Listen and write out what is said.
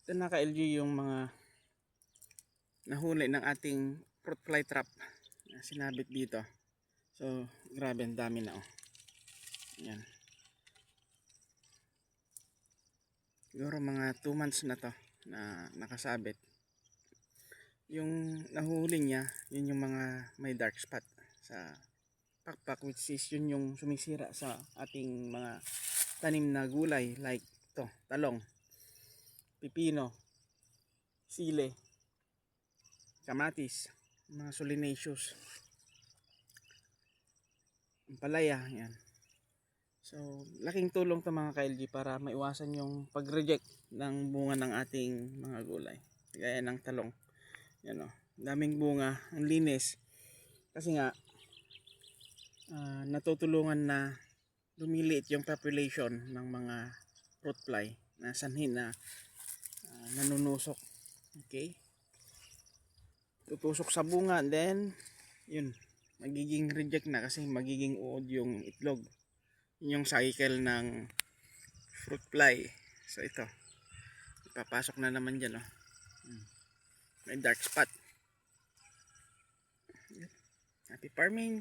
Ito na ka-LG yung mga nahuli ng ating fruit fly trap na sinabit dito. So grabe, ang dami na oh. Yan. Siguro mga 2 months na to na nakasabit. Yung nahuli niya, yun yung mga may dark spot sa pakpak, which is yun yung sumisira sa ating mga tanim na gulay like to, talong, pipino, sile, kamatis, mga solanaceous, ampalaya, yan. So laking tulong to mga ka-LG para maiwasan yung pag-reject ng bunga ng ating mga gulay gaya ng talong. Yan o, daming bunga, ang linis kasi nga natutulungan na lumiliit yung population ng mga fruit fly na sanhin na nanunusok. Okay, tutusok sa bunga, then yun, magiging reject na kasi magiging uod yung itlog. Yun yung cycle ng fruit fly. So ito, ipapasok na naman dyan oh. May dark spot. Happy farming.